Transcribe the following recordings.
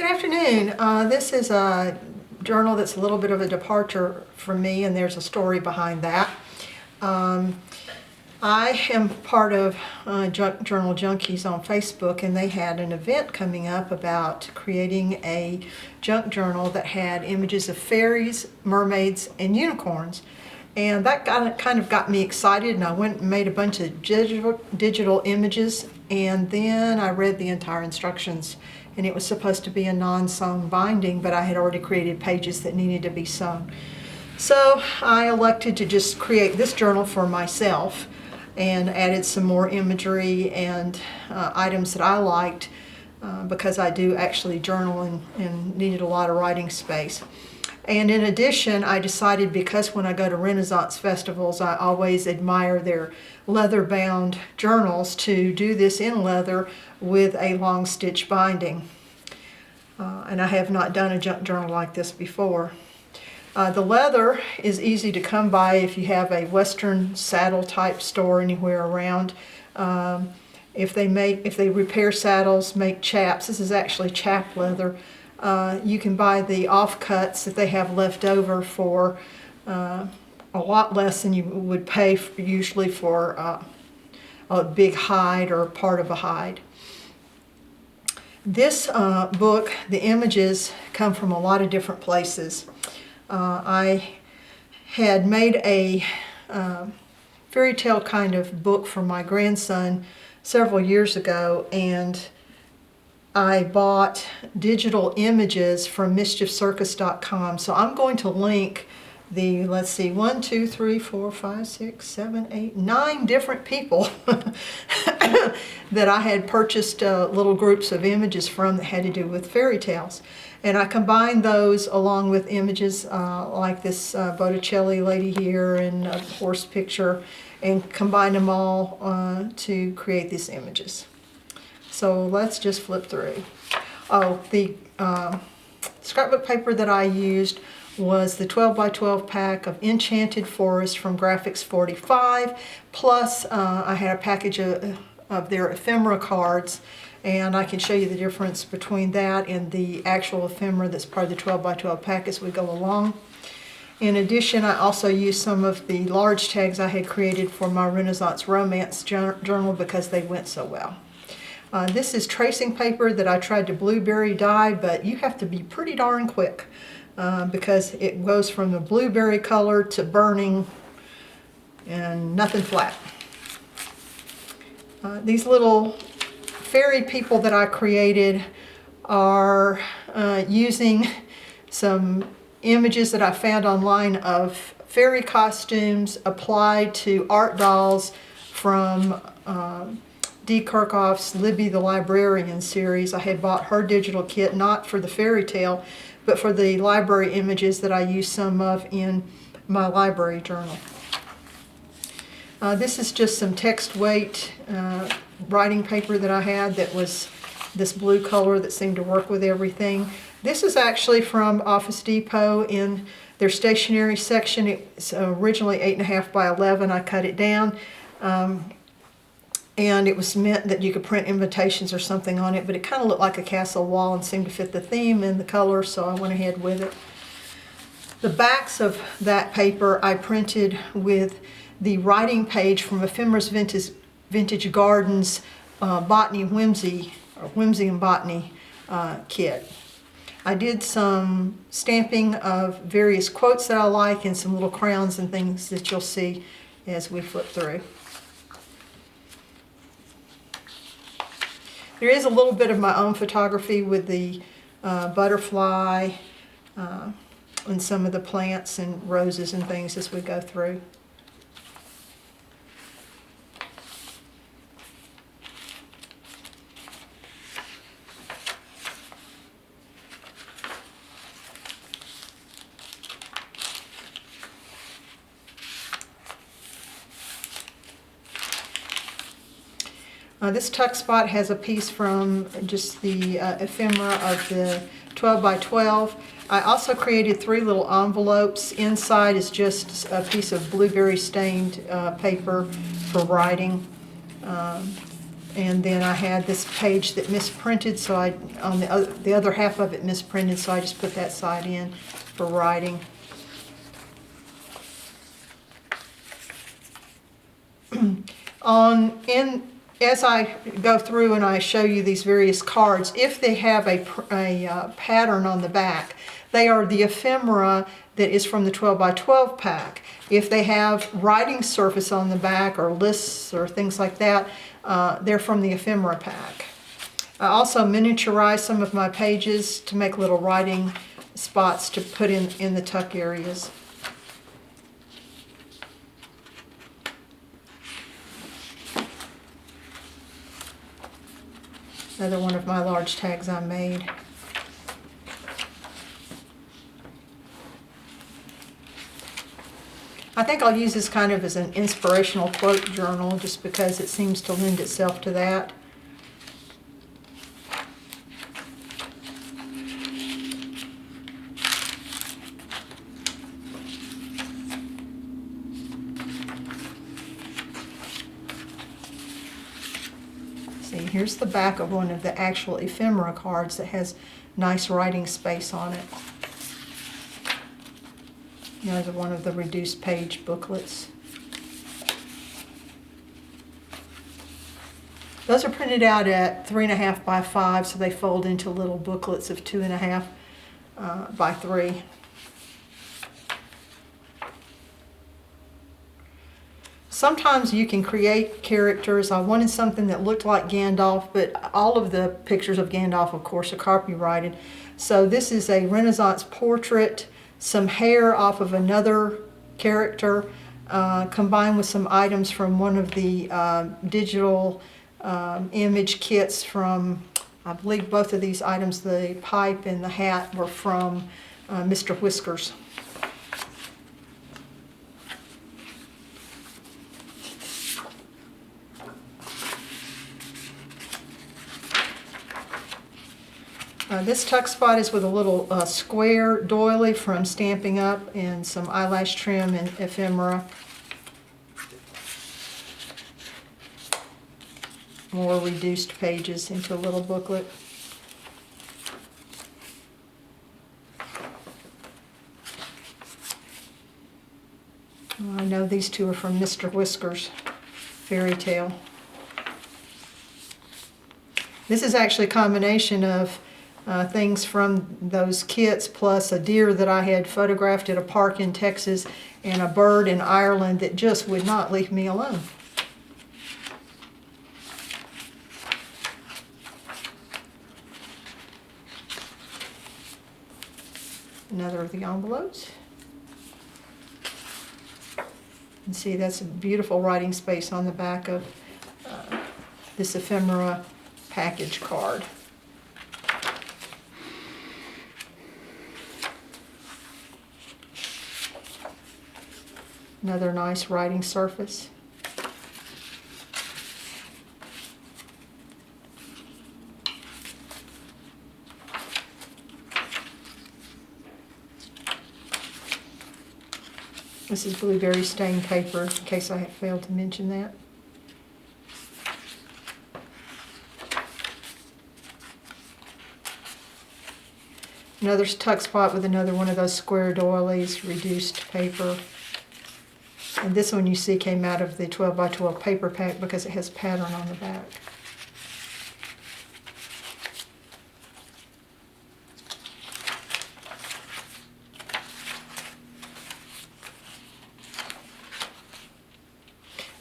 Good afternoon. This is a journal that's a little bit of a departure from me, and there's a story behind that. I am part of Journal Junkies on Facebook, and they had an event coming up about creating a junk journal that had images of fairies, mermaids, and unicorns. And that kind of got me excited, and I went and made a bunch of digital images, and then I read the entire instructions, and it was supposed to be a non-sewn binding, but I had already created pages that needed to be sewn. So I elected to just create this journal for myself and added some more imagery and items that I liked because I do actually journal and needed a lot of writing space. And in addition, I decided, because when I go to Renaissance festivals, I always admire their leather-bound journals, to do this in leather with a long stitch binding. And I have not done a junk journal like this before. The leather is easy to come by if you have a Western saddle type store anywhere around. If they repair saddles, make chaps. This is actually chap leather. You can buy the offcuts that they have left over for a lot less than you would pay usually for a big hide or part of a hide. This book, the images come from a lot of different places. I had made a fairy tale kind of book for my grandson several years ago, and I bought digital images from mischiefcircus.com. So I'm going to link the, let's see, 1, 2, 3, 4, 5, 6, 7, 8, 9 different people that I had purchased little groups of images from that had to do with fairy tales. And I combined those along with images like this Botticelli lady here and a horse picture, and combined them all to create these images. So let's just flip through. Oh, the scrapbook paper that I used was the 12 by 12 pack of Enchanted Forest from Graphics 45, plus I had a package of their ephemera cards, and I can show you the difference between that and the actual ephemera that's part of the 12 by 12 pack as we go along. In addition, I also used some of the large tags I had created for my Renaissance Romance journal because they went so well. This is tracing paper that I tried to blueberry dye, but you have to be pretty darn quick because it goes from the blueberry color to burning and nothing flat. These little fairy people that I created are using some images that I found online of fairy costumes applied to art dolls from DKerkhoff's Libby the Librarian series. I had bought her digital kit, not for the fairy tale, but for the library images that I used some of in my library journal. This is just some text weight writing paper that I had that was this blue color that seemed to work with everything. This is actually from Office Depot in their stationery section. It's originally 8.5 by 11. I cut it down. And it was meant that you could print invitations or something on it, but it kind of looked like a castle wall and seemed to fit the theme and the color, so I went ahead with it. The backs of that paper I printed with the writing page from Ephemera's Vintage Gardens Botany Whimsy, or Whimsy and Botany kit. I did some stamping of various quotes that I like and some little crowns and things that you'll see as we flip through. There is a little bit of my own photography with the butterfly and some of the plants and roses and things as we go through. This tuck spot has a piece from just the ephemera of the 12 by 12. I also created 3 little envelopes. Inside is just a piece of blueberry stained paper for writing. And then I had this page that misprinted, so on the other half of it misprinted, so I just put that side in for writing. As I go through and I show you these various cards, if they have a pattern on the back, they are the ephemera that is from the 12 by 12 pack. If they have writing surface on the back or lists or things like that, they're from the ephemera pack. I also miniaturized some of my pages to make little writing spots to put in the tuck areas. Another one of my large tags I made. I think I'll use this kind of as an inspirational quote journal just because it seems to lend itself to that. See, here's the back of one of the actual ephemera cards that has nice writing space on it. Another one of the reduced page booklets. Those are printed out at 3.5 by 5, so they fold into little booklets of 2.5 by 3. Sometimes you can create characters. I wanted something that looked like Gandalf, but all of the pictures of Gandalf, of course, are copyrighted. So this is a Renaissance portrait, some hair off of another character, combined with some items from one of the digital image kits from, I believe both of these items, the pipe and the hat, were from Mr. Whiskers. This tuck spot is with a little square doily from Stamping Up and some eyelash trim and ephemera. More reduced pages into a little booklet. I know these two are from Mr. Whiskers' Fairytale. This is actually a combination of things from those kits, plus a deer that I had photographed at a park in Texas and a bird in Ireland that just would not leave me alone. Another of the envelopes. And see, that's a beautiful writing space on the back of this ephemera package card. Another nice writing surface. This is blueberry stained paper, in case I have failed to mention that. Another tuck spot with another one of those square doilies, reduced paper. And this one you see came out of the 12 by 12 paper pack because it has pattern on the back.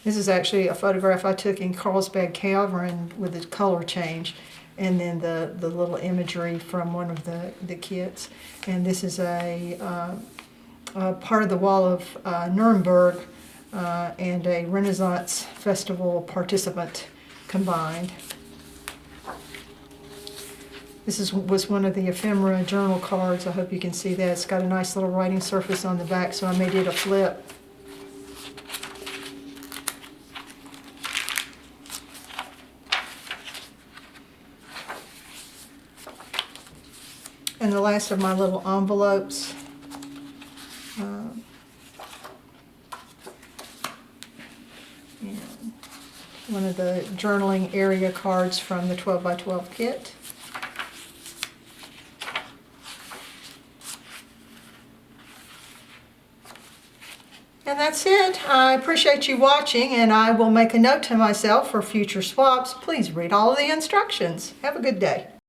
This is actually a photograph I took in Carlsbad Cavern with the color change, and then the little imagery from one of the kits. And this is a part of the wall of Nuremberg and a Renaissance Festival participant combined. This was one of the ephemera journal cards. I hope you can see that. It's got a nice little writing surface on the back, so I made it a flip. And the last of my little envelopes. And one of the journaling area cards from the 12 by 12 kit. And that's it. I appreciate you watching, and I will make a note to myself for future swaps. Please read all of the instructions. Have a good day.